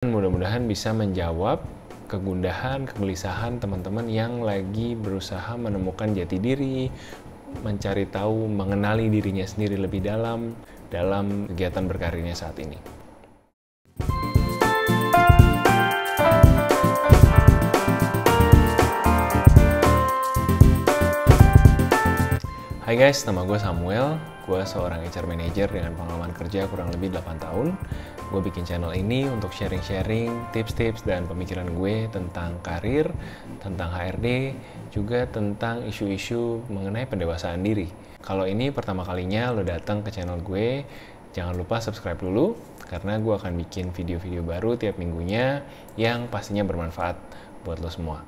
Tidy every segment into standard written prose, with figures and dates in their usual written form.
Mudah-mudahan bisa menjawab kegundahan, kegelisahan teman-teman yang lagi berusaha menemukan jati diri, mencari tahu, mengenali dirinya sendiri lebih dalam kegiatan berkarirnya saat ini. Hai guys, nama gue Samuel. Gue seorang HR manager dengan pengalaman kerja kurang lebih 8 tahun. Gue bikin channel ini untuk sharing-sharing tips-tips dan pemikiran gue tentang karir, tentang HRD, juga tentang isu-isu mengenai pendewasaan diri. Kalau ini pertama kalinya lo datang ke channel gue, jangan lupa subscribe dulu, karena gue akan bikin video-video baru tiap minggunya yang pastinya bermanfaat buat lo semua.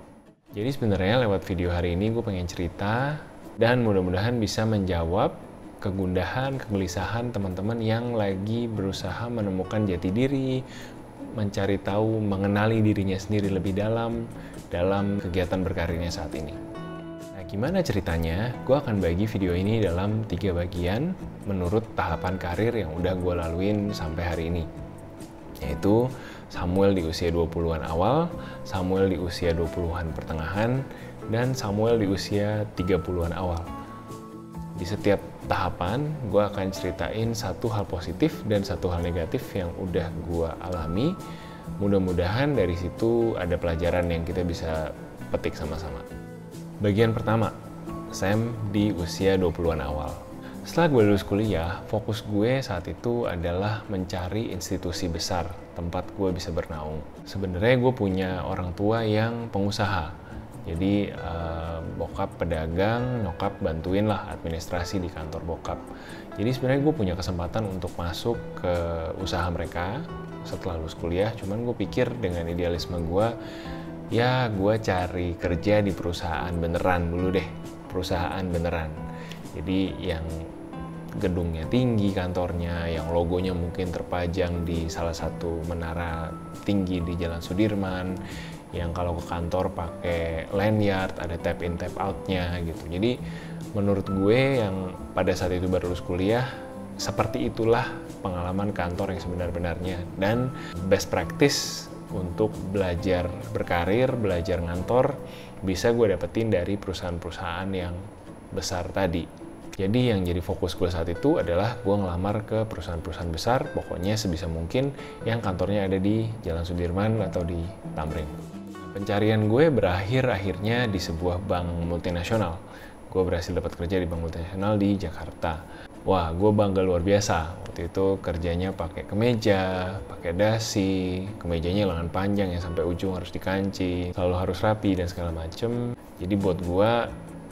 Jadi sebenarnya lewat video hari ini gue pengen cerita dan mudah-mudahan bisa menjawab kegundahan, kegelisahan teman-teman yang lagi berusaha menemukan jati diri, mencari tahu, mengenali dirinya sendiri lebih dalam kegiatan berkarirnya saat ini. Nah, gimana ceritanya? Gue akan bagi video ini dalam 3 bagian menurut tahapan karir yang udah gue laluin sampai hari ini. Yaitu Samuel di usia 20-an awal, Samuel di usia 20-an pertengahan, dan Samuel di usia 30-an awal. Di setiap tahapan, gue akan ceritain satu hal positif dan satu hal negatif yang udah gue alami. Mudah-mudahan dari situ ada pelajaran yang kita bisa petik sama-sama. Bagian pertama, Sam di usia 20-an awal. Setelah gue lulus kuliah, fokus gue saat itu adalah mencari institusi besar tempat gue bisa bernaung. Sebenarnya gue punya orang tua yang pengusaha. Jadi bokap pedagang, nyokap bantuin lah administrasi di kantor bokap. Jadi sebenarnya gue punya kesempatan untuk masuk ke usaha mereka setelah lulus kuliah. Cuman gue pikir dengan idealisme gue, ya gue cari kerja di perusahaan beneran dulu deh. Perusahaan beneran. Jadi yang gedungnya tinggi kantornya, yang logonya mungkin terpajang di salah satu menara tinggi di Jalan Sudirman, yang kalau ke kantor pakai lanyard, ada tap in tap outnya gitu. Jadi menurut gue yang pada saat itu baru lulus kuliah, seperti itulah pengalaman kantor yang sebenar-benarnya. Dan best practice untuk belajar berkarir, belajar ngantor, bisa gue dapetin dari perusahaan-perusahaan yang besar tadi. Jadi yang jadi fokus gue saat itu adalah gue ngelamar ke perusahaan-perusahaan besar, pokoknya sebisa mungkin yang kantornya ada di Jalan Sudirman atau di Tamrin. Pencarian gue berakhir akhirnya di sebuah bank multinasional. Gue berhasil dapat kerja di bank multinasional di Jakarta. Wah, gue bangga luar biasa. Waktu itu kerjanya pakai kemeja, pakai dasi, kemejanya lengan panjang yang sampai ujung harus dikanci, selalu harus rapi dan segala macem. Jadi buat gue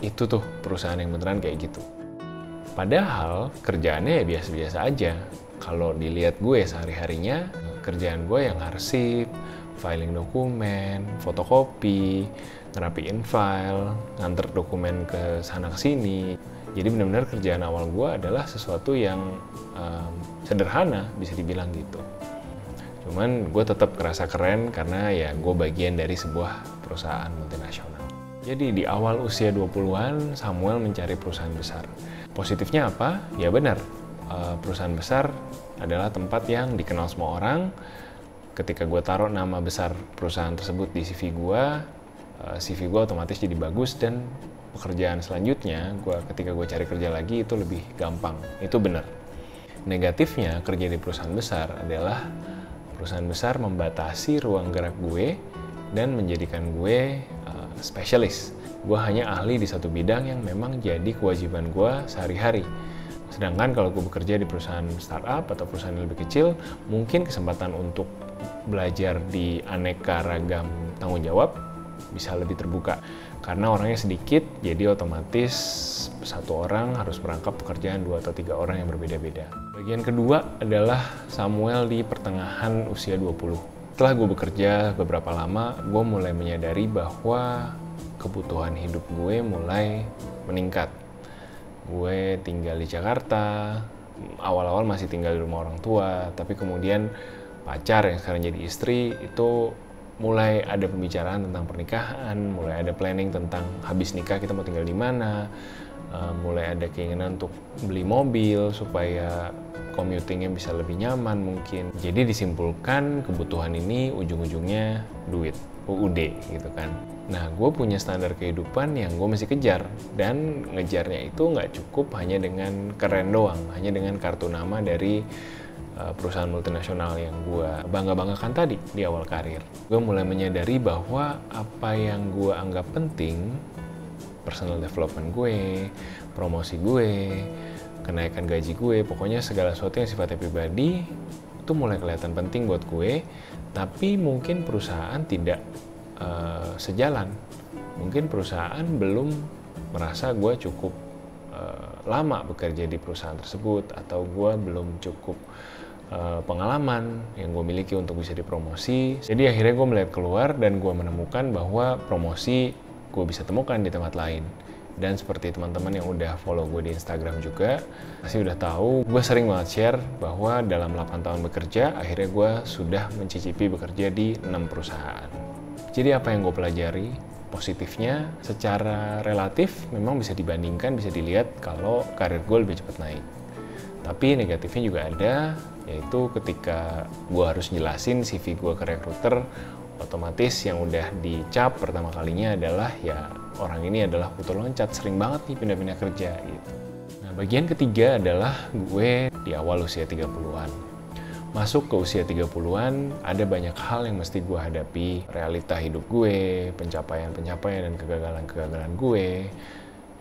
itu tuh perusahaan yang beneran kayak gitu. Padahal kerjaannya ya biasa-biasa aja. Kalau dilihat gue sehari-harinya, kerjaan gue yang arsip, filing dokumen, fotokopi, ngerapiin file, nganter dokumen ke sana ke sini. Jadi benar-benar kerjaan awal gue adalah sesuatu yang sederhana, bisa dibilang gitu. Cuman gue tetap ngerasa keren karena ya gue bagian dari sebuah perusahaan multinasional. Jadi di awal usia 20-an, Samuel mencari perusahaan besar. Positifnya apa? Ya benar, perusahaan besar adalah tempat yang dikenal semua orang. Ketika gue taruh nama besar perusahaan tersebut di CV gue otomatis jadi bagus, dan pekerjaan selanjutnya ketika gue cari kerja lagi itu lebih gampang. Itu benar. Negatifnya kerja di perusahaan besar adalah perusahaan besar membatasi ruang gerak gue dan menjadikan gue spesialis. Gue hanya ahli di satu bidang yang memang jadi kewajiban gue sehari-hari. Sedangkan kalau gue bekerja di perusahaan startup atau perusahaan yang lebih kecil, mungkin kesempatan untuk belajar di aneka ragam tanggung jawab bisa lebih terbuka. Karena orangnya sedikit, jadi otomatis satu orang harus merangkap pekerjaan 2 atau 3 orang yang berbeda-beda. Bagian kedua adalah Samuel di pertengahan usia 20. Setelah gue bekerja beberapa lama, gue mulai menyadari bahwa kebutuhan hidup gue mulai meningkat. Gue tinggal di Jakarta, awal-awal masih tinggal di rumah orang tua, tapi kemudian pacar yang sekarang jadi istri itu mulai ada pembicaraan tentang pernikahan, mulai ada planning tentang habis nikah kita mau tinggal di mana, mulai ada keinginan untuk beli mobil supaya commutingnya bisa lebih nyaman mungkin. Jadi disimpulkan kebutuhan ini ujung-ujungnya duit, UUD gitu kan. Nah, gue punya standar kehidupan yang gue mesti kejar, dan ngejarnya itu nggak cukup hanya dengan keren doang, hanya dengan kartu nama dari perusahaan multinasional yang gue bangga-banggakan tadi di awal karir. Gue mulai menyadari bahwa apa yang gue anggap penting, personal development gue, promosi gue, kenaikan gaji gue, pokoknya segala sesuatu yang sifatnya pribadi itu mulai kelihatan penting buat gue, tapi mungkin perusahaan tidak sejalan. Mungkin perusahaan belum merasa gue cukup lama bekerja di perusahaan tersebut, atau gue belum cukup pengalaman yang gue miliki untuk bisa dipromosi. Jadi akhirnya gue melihat keluar dan gue menemukan bahwa promosi gue bisa temukan di tempat lain. Dan seperti teman-teman yang udah follow gue di Instagram juga pasti udah tahu, gue sering banget share bahwa dalam 8 tahun bekerja akhirnya gue sudah mencicipi bekerja di 6 perusahaan. Jadi apa yang gue pelajari? Positifnya secara relatif memang bisa dibandingkan, bisa dilihat kalau karir gue lebih cepat naik. Tapi negatifnya juga ada, yaitu ketika gue harus jelasin CV gue ke recruiter, otomatis yang udah dicap pertama kalinya adalah ya orang ini adalah kutu loncat, sering banget nih pindah-pindah kerja gitu. Nah, bagian ketiga adalah gue di awal usia 30-an. Masuk ke usia 30-an, ada banyak hal yang mesti gue hadapi. Realita hidup gue, pencapaian-pencapaian dan kegagalan-kegagalan gue.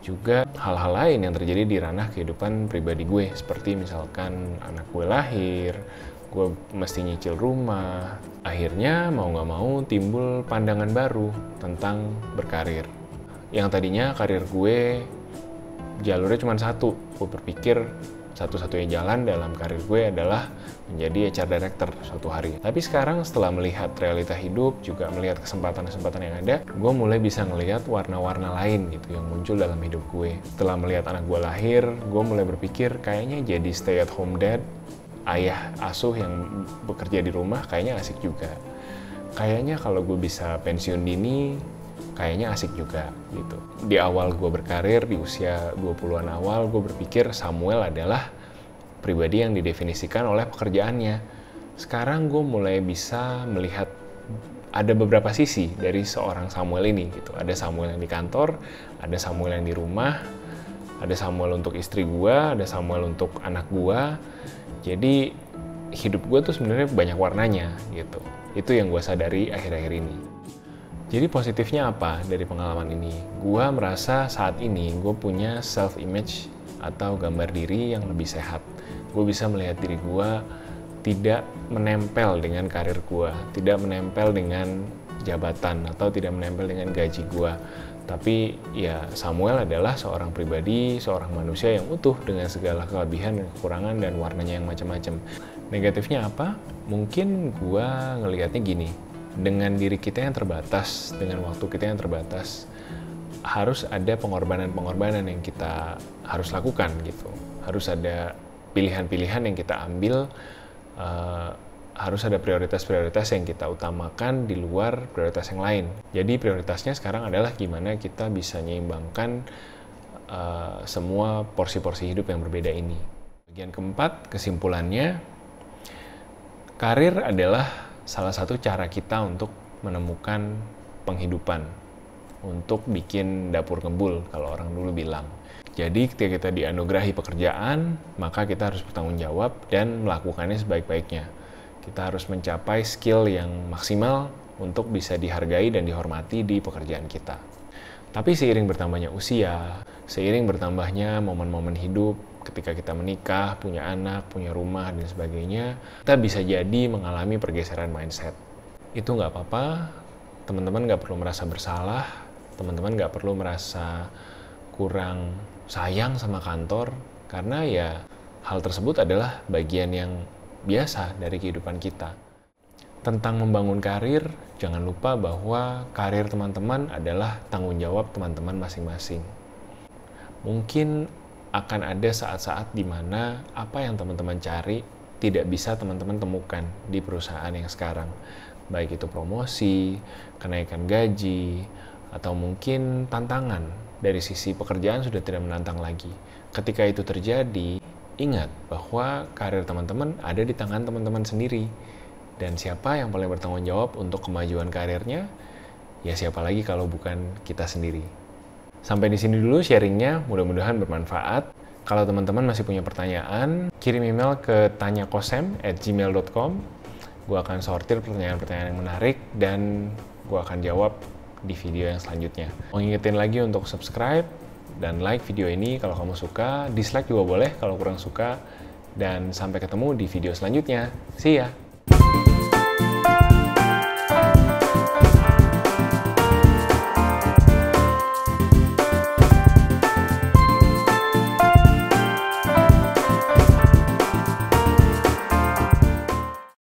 Juga hal-hal lain yang terjadi di ranah kehidupan pribadi gue, seperti misalkan anak gue lahir, gue mesti nyicil rumah. Akhirnya mau nggak mau timbul pandangan baru tentang berkarir. Yang tadinya karir gue jalurnya cuma satu, gue berpikir satu-satunya jalan dalam karir gue adalah menjadi HR Director suatu hari. Tapi sekarang setelah melihat realita hidup, juga melihat kesempatan-kesempatan yang ada, gue mulai bisa ngelihat warna-warna lain gitu yang muncul dalam hidup gue. Setelah melihat anak gue lahir, gue mulai berpikir kayaknya jadi stay at home dad, ayah asuh yang bekerja di rumah kayaknya asik juga. Kayaknya kalau gue bisa pensiun dini, kayaknya asik juga gitu. Di awal gue berkarir, di usia 20-an awal, gue berpikir Samuel adalah pribadi yang didefinisikan oleh pekerjaannya. Sekarang gue mulai bisa melihat ada beberapa sisi dari seorang Samuel ini gitu. Ada Samuel yang di kantor, ada Samuel yang di rumah, ada Samuel untuk istri gue, ada Samuel untuk anak gue. Jadi hidup gue tuh sebenarnya banyak warnanya gitu. Itu yang gue sadari akhir-akhir ini. Jadi positifnya apa dari pengalaman ini? Gue merasa saat ini gue punya self-image atau gambar diri yang lebih sehat. Gue bisa melihat diri gue tidak menempel dengan karir gue, tidak menempel dengan jabatan, atau tidak menempel dengan gaji gue. Tapi ya Samuel adalah seorang pribadi, seorang manusia yang utuh dengan segala kelebihan dan kekurangan dan warnanya yang macam-macam. Negatifnya apa? Mungkin gue ngelihatnya gini, dengan diri kita yang terbatas, dengan waktu kita yang terbatas, harus ada pengorbanan-pengorbanan yang kita harus lakukan gitu. Harus ada pilihan-pilihan yang kita ambil, harus ada prioritas-prioritas yang kita utamakan di luar prioritas yang lain. Jadi prioritasnya sekarang adalah gimana kita bisa menyeimbangkan semua porsi-porsi hidup yang berbeda ini. Bagian keempat, kesimpulannya, karir adalah salah satu cara kita untuk menemukan penghidupan, untuk bikin dapur kebul kalau orang dulu bilang. Jadi ketika kita dianugerahi pekerjaan, maka kita harus bertanggung jawab dan melakukannya sebaik-baiknya. Kita harus mencapai skill yang maksimal untuk bisa dihargai dan dihormati di pekerjaan kita. Tapi seiring bertambahnya usia, seiring bertambahnya momen-momen hidup, ketika kita menikah, punya anak, punya rumah, dan sebagainya, kita bisa jadi mengalami pergeseran mindset. Itu nggak apa-apa, teman-teman nggak perlu merasa bersalah, teman-teman nggak perlu merasa kurang sayang sama kantor, karena ya hal tersebut adalah bagian yang biasa dari kehidupan kita. Tentang membangun karir, jangan lupa bahwa karir teman-teman adalah tanggung jawab teman-teman masing-masing. Mungkin akan ada saat-saat di mana apa yang teman-teman cari tidak bisa teman-teman temukan di perusahaan yang sekarang. Baik itu promosi, kenaikan gaji, atau mungkin tantangan dari sisi pekerjaan sudah tidak menantang lagi. Ketika itu terjadi, ingat bahwa karir teman-teman ada di tangan teman-teman sendiri. Dan siapa yang paling bertanggung jawab untuk kemajuan karirnya? Ya siapa lagi kalau bukan kita sendiri. Sampai di sini dulu sharingnya, mudah-mudahan bermanfaat. Kalau teman-teman masih punya pertanyaan, kirim email ke tanyakosem@gmail.com. Gue akan sortir pertanyaan-pertanyaan yang menarik dan gue akan jawab di video yang selanjutnya. Mau ngingetin lagi untuk subscribe dan like video ini kalau kamu suka, dislike juga boleh kalau kurang suka, dan sampai ketemu di video selanjutnya. See ya!